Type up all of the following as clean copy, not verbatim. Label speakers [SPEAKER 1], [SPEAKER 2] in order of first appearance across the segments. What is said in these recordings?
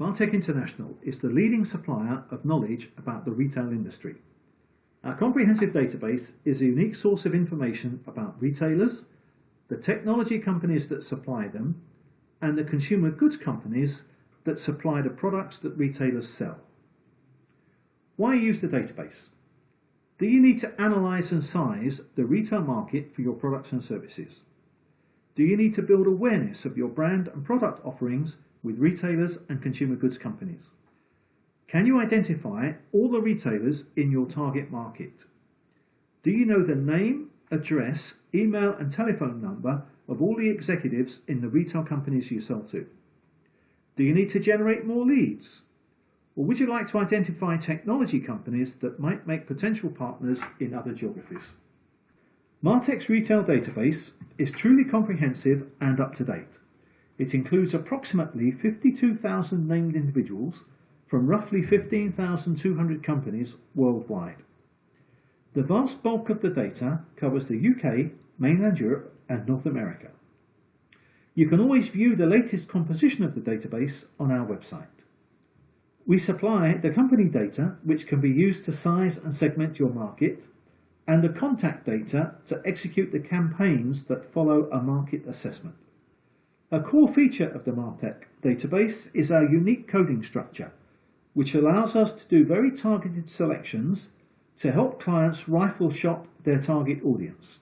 [SPEAKER 1] Martec International is the leading supplier of knowledge about the retail industry. Our comprehensive database is a unique source of information about retailers, the technology companies that supply them, and the consumer goods companies that supply the products that retailers sell. Why use the database? Do you need to analyse and size the retail market for your products and services? Do you need to build awareness of your brand and product offerings with retailers and consumer goods companies? Can you identify all the retailers in your target market? Do you know the name, address, email and telephone number of all the executives in the retail companies you sell to? Do you need to generate more leads? Or would you like to identify technology companies that might make potential partners in other geographies? Martec's retail database is truly comprehensive and up-to-date. It includes approximately 52,000 named individuals from roughly 15,200 companies worldwide. The vast bulk of the data covers the UK, mainland Europe and North America. You can always view the latest composition of the database on our website. We supply the company data which can be used to size and segment your market, and the contact data to execute the campaigns that follow a market assessment. A core feature of the Martec database is our unique coding structure, which allows us to do very targeted selections to help clients rifle shop their target audience.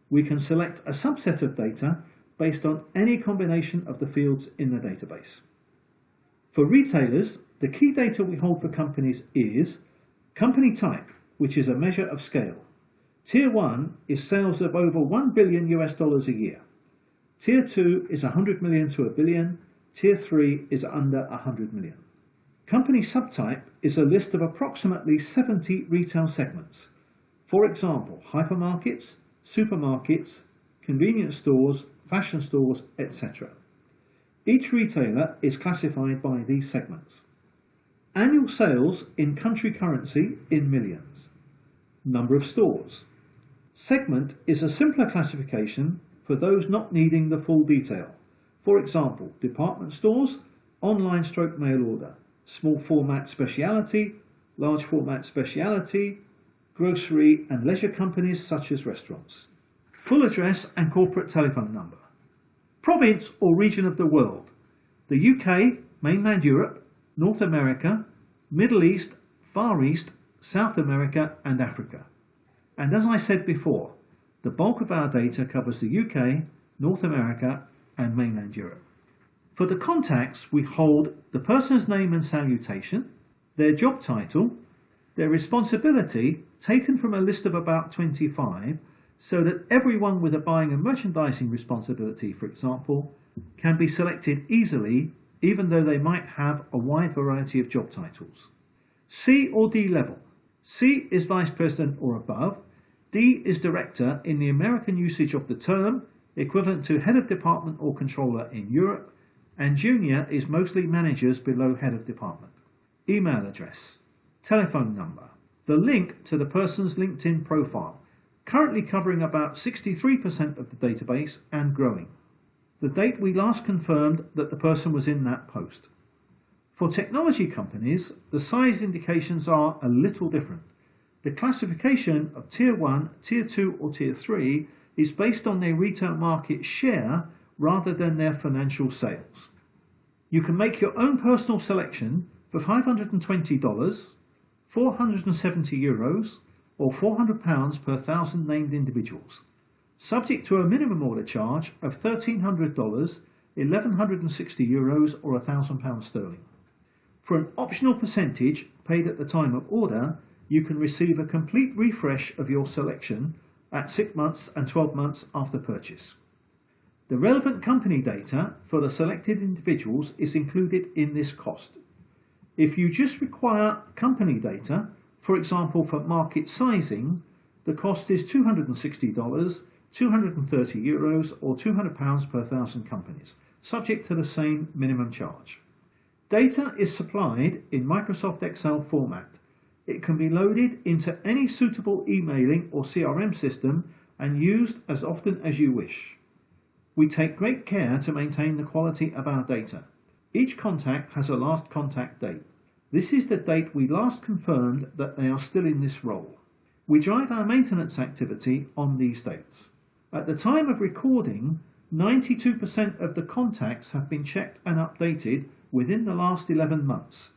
[SPEAKER 1] We can select a subset of data based on any combination of the fields in the database. For retailers, the key data we hold for companies is company type, which is a measure of scale. Tier 1 is sales of over $1 billion a year. Tier 2 is 100 million to a billion. Tier 3 is under 100 million. Company subtype is a list of approximately 70 retail segments. For example, hypermarkets, supermarkets, convenience stores, fashion stores, etc. Each retailer is classified by these segments. Annual sales in country currency in millions. Number of stores. Segment is a simpler classification for those not needing the full detail. For example, department stores, online / mail order, small format specialty, large format specialty, grocery and leisure companies such as restaurants. Full address and corporate telephone number. Province or region of the world. The UK, mainland Europe, North America, Middle East, Far East, South America and Africa. And as I said before, the bulk of our data covers the UK, North America and mainland Europe. For the contacts, we hold the person's name and salutation, their job title, their responsibility taken from a list of about 25, so that everyone with a buying and merchandising responsibility, for example, can be selected easily, even though they might have a wide variety of job titles. C or D level. C is Vice President or above. D is Director in the American usage of the term, equivalent to Head of Department or Controller in Europe, and Junior is mostly managers below Head of Department. Email address. Telephone number. The link to the person's LinkedIn profile, currently covering about 63% of the database and growing. The date we last confirmed that the person was in that post. For technology companies, the size indications are a little different. The classification of Tier 1, Tier 2 or Tier 3 is based on their retail market share rather than their financial sales. You can make your own personal selection for $520, 470 euros or £400 per 1,000 named individuals, subject to a minimum order charge of $1,300, 1,160 euros or £1,000 sterling. For an optional percentage paid at the time of order, you can receive a complete refresh of your selection at 6 months and 12 months after purchase. The relevant company data for the selected individuals is included in this cost. If you just require company data, for example for market sizing, the cost is $260, 230 euros or £200 per 1,000 companies, subject to the same minimum charge. Data is supplied in Microsoft Excel format. It can be loaded into any suitable emailing or CRM system and used as often as you wish. We take great care to maintain the quality of our data. Each contact has a last contact date. This is the date we last confirmed that they are still in this role. We drive our maintenance activity on these dates. At the time of recording, 92% of the contacts have been checked and updated within the last 11 months.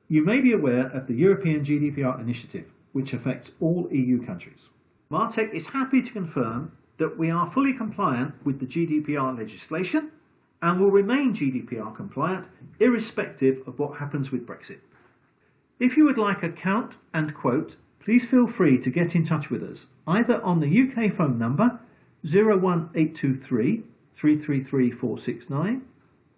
[SPEAKER 1] You may be aware of the European GDPR initiative, which affects all EU countries. Martec is happy to confirm that we are fully compliant with the GDPR legislation and will remain GDPR compliant irrespective of what happens with Brexit. If you would like a count and quote, please feel free to get in touch with us, either on the UK phone number 01823 333 469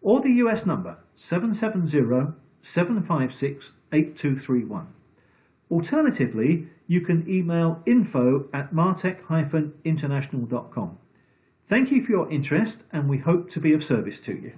[SPEAKER 1] or the US number 770 756 8231. Alternatively, you can email info@martec-international.com. Thank you for your interest and we hope to be of service to you.